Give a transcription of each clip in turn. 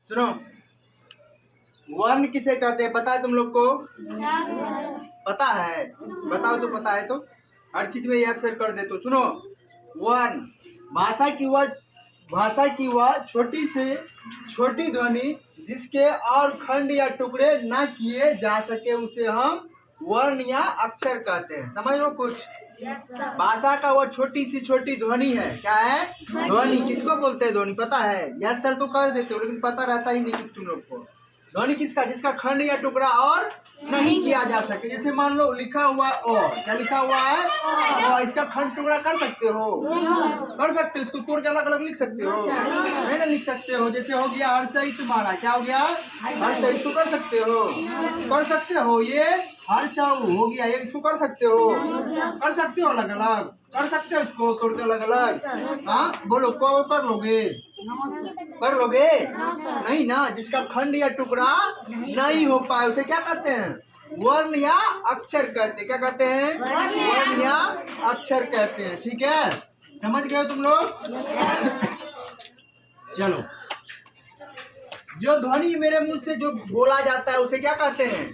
सुनो, वर्ण किसे कहते हैं पता है तुम लोग को? पता है? बताओ तो पता है तो हर चीज में यस सर कर दे। तो सुनो, वर्ण भाषा की वह छोटी से छोटी ध्वनि जिसके और खंड या टुकड़े न किए जा सके उसे हम वर्ण या अक्षर कहते हैं। समझ लो कुछ? भाषा का वो छोटी सी छोटी ध्वनि है। क्या है? ध्वनि। किसको बोलते हैं ध्वनि? पता है? यस सर तो कर देते हो लेकिन पता रहता ही नहीं कुछ तुम लोग को। ध्वनि किसका? जिसका खंड या टुकड़ा और नहीं किया जा सके। जैसे मान लो लिखा हुआ ओ, क्या लिखा हुआ है? ओ, इसका खंड टुकड़ा कर सकते हो? कर सकते हो। इसको तोड़ के अलग अलग लिख सकते हो? नहीं ना लिख सकते हो। जैसे हो गया हर्षई तुम्हारा, क्या हो गया? हर्षई। इसको कर सकते हो? कर सकते हो। ये हर्षऊ हो गया, ये इसको कर सकते हो? कर सकते हो अलग अलग? कर सकते हो इसको तोड़ के अलग अलग? हाँ बोलो, को कर लोगे? कर लोगे? नहीं ना। जिसका खंड या टुकड़ा नहीं हो पाए उसे क्या कहते हैं? वर्ण या अक्षर कहते हैं। क्या कहते हैं? वर्ण या अक्षर कहते हैं। ठीक है, समझ गए हो तुम लोग? चलो, जो ध्वनि मेरे मुंह से जो बोला जाता है उसे क्या कहते हैं?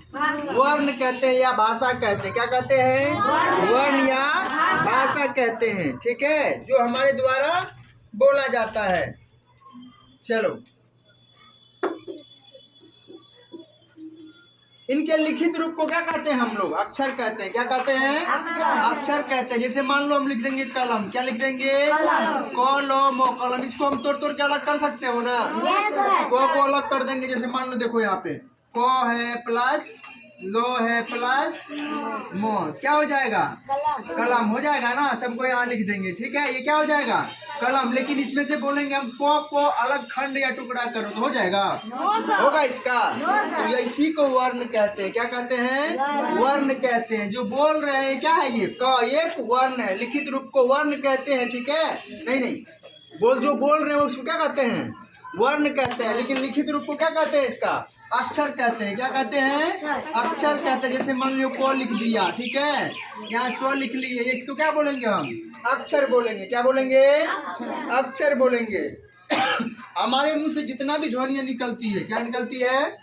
वर्ण कहते हैं या भाषा कहते हैं। क्या कहते हैं? वर्ण या भाषा कहते हैं। ठीक है, जो हमारे द्वारा बोला जाता है। चलो, इनके लिखित रूप को क्या कहते हैं हम लोग? अक्षर कहते हैं। क्या कहते हैं? अक्षर कहते हैं। जैसे मान लो हम लिख देंगे कलम, क्या लिख देंगे? कलम। कलम इसको हम तोड़ तोड़ के अलग कर सकते हो ना? को अलग कर देंगे। जैसे मान लो देखो यहाँ पे को है प्लस लो है प्लस मो, क्या हो जाएगा? कलम हो जाएगा ना। सबको यहाँ लिख देंगे। ठीक है, ये क्या हो जाएगा? कलम। लेकिन इसमें से बोलेंगे हम को अलग खंड या टुकड़ा करो तो हो जाएगा? होगा इसका? तो ये इसी को वर्ण कहते हैं। क्या कहते हैं? वर्ण कहते हैं। जो बोल रहे हैं क्या है ये? क एक वर्ण है। लिखित रूप को वर्ण कहते हैं। ठीक है, नहीं जो बोल रहे हो उसको क्या कहते हैं? वर्ण कहते हैं। लेकिन लिखित रूप को क्या कहते हैं? इसका अक्षर कहते हैं। क्या कहते हैं? अक्षर कहते हैं। जैसे मान लो को लिख दिया, ठीक है, यहाँ स्व लिख लिए, इसको क्या बोलेंगे हम? अक्षर बोलेंगे। क्या बोलेंगे? अक्षर बोलेंगे। हमारे मुंह से जितना भी ध्वनियाँ निकलती है, क्या निकलती है?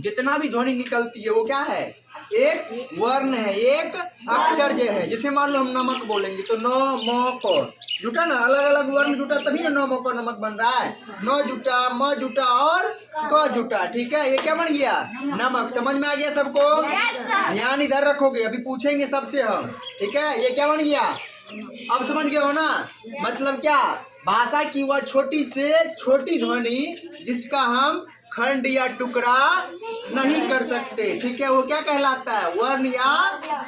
जितना भी ध्वनि निकलती है वो क्या है? एक वर्ण है, एक अक्षर जो है। जैसे मान लो हम नमक बोलेंगे तो नो मो को जुटा ना, अलग अलग वर्ण जुटा तभी ना नो मो को नमक बन रहा है। नो जुटा, म जुटा और क जुटा। ठीक है, ये क्या बन गया? नमक। समझ में आ गया सबको? ध्यान इधर रखोगे, अभी पूछेंगे सबसे हम। ठीक है, ये क्या बन गया? अब समझ गए हो ना? मतलब क्या? भाषा की वह छोटी से छोटी ध्वनि जिसका हम खंड या टुकड़ा नहीं कर सकते। ठीक है, वो क्या कहलाता है? वर्ण या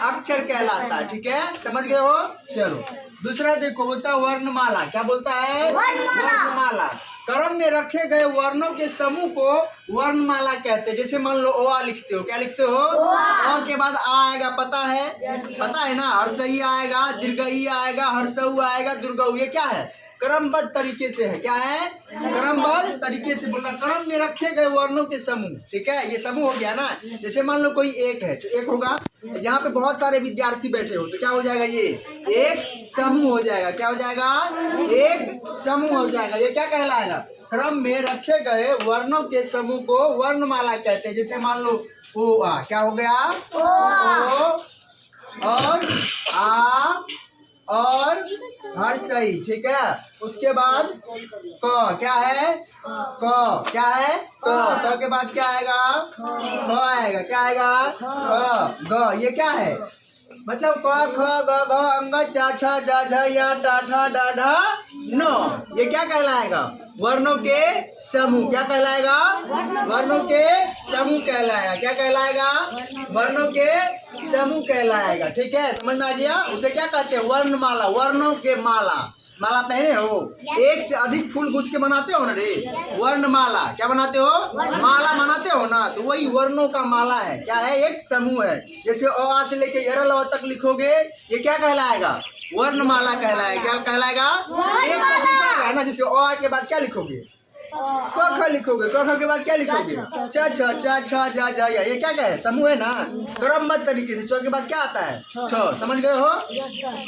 अक्षर कहलाता है। ठीक है, समझ गए हो? चलो, दूसरा देखो, बोलता है वर्णमाला। क्या बोलता है? वर्णमाला। क्रम में रखे गए वर्णों के समूह को वर्णमाला कहते हैं। जैसे मान लो ओ आ लिखते हो, क्या लिखते हो? ओ के बाद आ आएगा, पता है? पता है ना? हर्षई आएगा, दीर्घई आएगा, हर्षऊ आएगा, दुर्गऊ। ये क्या है? क्रमबद्ध तरीके से है। क्या है? क्रमबद्ध तरीके से बोलना। क्रम में रखे गए वर्णों के समूह। ठीक है, ये समूह हो गया ना। जैसे मान लो कोई एक है तो एक होगा, यहाँ पे बहुत सारे विद्यार्थी बैठे हो तो क्या हो जाएगा? ये एक समूह हो जाएगा। क्या हो जाएगा? एक समूह हो जाएगा। ये क्या कहलाएगा? क्रम में रखे गए वर्णों के समूह को वर्णमाला कहते हैं। जैसे मान लो ओ आ, क्या हो गया? ओ और आ और हर्षई। ठीक है, उसके बाद क, क्या है? क, क्या है? क के बाद क्या आएगा? ख आएगा। क्या आएगा? ख, ग। ये क्या है? मतलब क ख ग घ अंग च छ ज झ य ट ठ ड ढ न। ये क्या कहलाएगा? वर्णों के समूह। क्या कहलाएगा? वर्णों के समूह कहलाएगा। क्या कहलाएगा? वर्णों के समूह कहलाएगा। ठीक है, समझ में आ गया? उसे क्या कहते हैं? वर्णमाला। वर्णों के माला। माला पहने हो? एक से अधिक फूल गुछ के बनाते हो ना रे, वर्णमाला। क्या बनाते हो? माला बनाते हो ना, तो वही वर्णों का माला है। क्या है? एक समूह है। जैसे अ आ से लेके यरल अ तक लिखोगे, ये क्या कहलाएगा? वर्णमाला कहलाएगा। क्या कहलाएगा? एक है ना। जैसे अ के बाद क्या लिखोगे? क ख लिखोगे, क ख के बाद क्या लिखोगे? च छ च छ ज ज य। ये क्या है? समूह है ना, क्रमबद्ध तरीके से। च के बाद क्या आता है? छ। समझ गए हो?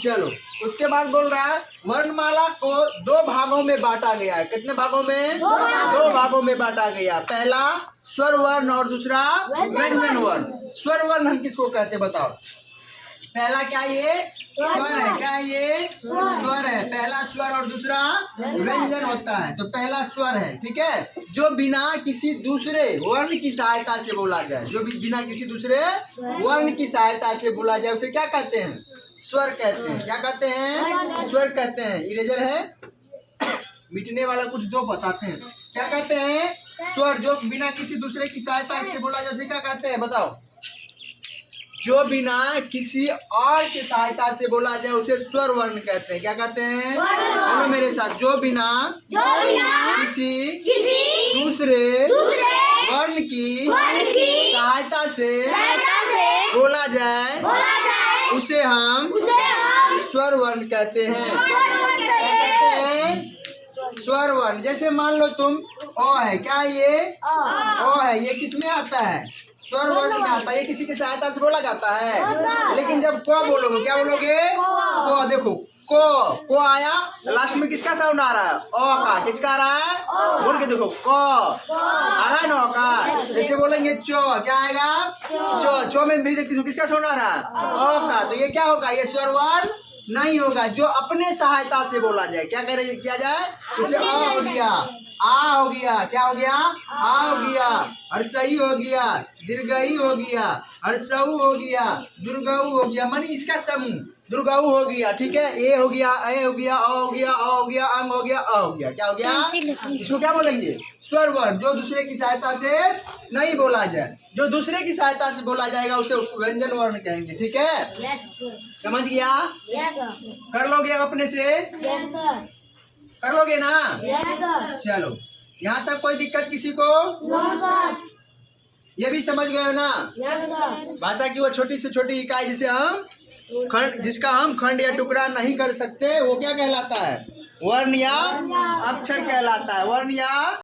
चलो, उसके बाद बोल रहा है वर्णमाला को दो भागों में बांटा गया है। कितने भागों में? दो भागों में बांटा गया। पहला स्वर वर्ण और दूसरा व्यंजन वर्ण। स्वर वर्ण हम किसको कहते हैं बताओ? पहला क्या ये स्वर है? क्या ये स्वर है? पहला स्वर और दूसरा व्यंजन होता है। तो पहला स्वर है, ठीक है, जो बिना किसी दूसरे वर्ण की सहायता से बोला जाए। जो भी बिना किसी दूसरे वर्ण की सहायता से बोला जाए उसे क्या कहते हैं? स्वर कहते हैं। क्या कहते हैं? स्वर कहते हैं। इरेजर है मिटने वाला कुछ दो बताते हैं। क्या कहते हैं? स्वर। जो बिना किसी दूसरे की सहायता से बोला जाए उसे क्या कहते हैं बताओ? जो बिना किसी और की सहायता से बोला जाए उसे स्वर वर्ण कहते हैं। क्या कहते हैं? बोलो मेरे साथ। जो बिना किसी दूसरे वर्ण की सहायता से बोला जाए उसे हम स्वर वर्ण कहते हैं। कहते हैं स्वर वर्ण। जैसे मान लो तुम ओ है, क्या ये ओ है, ये किस में आता है? स्वर वर्ण में आता है। ये किसी की सहायता से बोला जाता है। लेकिन जब को बोलोगे क्या बोलोगे? को। देखो को आया, लास्ट में किसका साउंड आ रहा है? ओ का। किसका आ रहा है? बोल के देखो को आ रहा है ना, ओ का। जैसे बोलेंगे चो, क्या आएगा? चो में भी किसका साउंड आ रहा है? ओ का। तो ये क्या होगा? ये स्वर वर्ण नहीं होगा। जो अपने सहायता से बोला जाए। क्या किया जाए? जैसे आ हो गया, आ हो गया, क्या हो गया? आ हो गया, हर्षई हो गया, दीर्घई हो गया, हर्षऊ हो गया, दुर्गऊ हो गया। मानी इसका समूह दुर्गऊ हो गया, ठीक है। ए हो गया, ए हो गया, अ हो गया, अ हो गया, अंग हो गया, अ हो गया। क्या हो गया? इसको क्या बोलेंगे? स्वर वर्ण। जो दूसरे की सहायता से नहीं बोला जाए। जो दूसरे की सहायता से बोला जाएगा उसे व्यंजन वर्ण कहेंगे, ठीक है। समझ गया? कर लोगे अपने से? कर लोगे ना? चलो, यहाँ तक कोई दिक्कत किसी को? ये भी समझ गए हो ना? भाषा की वो छोटी से छोटी इकाई जिसे हम खंड, जिसका हम खंड या टुकड़ा नहीं कर सकते, वो क्या कहलाता है? वर्ण या अक्षर कहलाता है। वर्ण या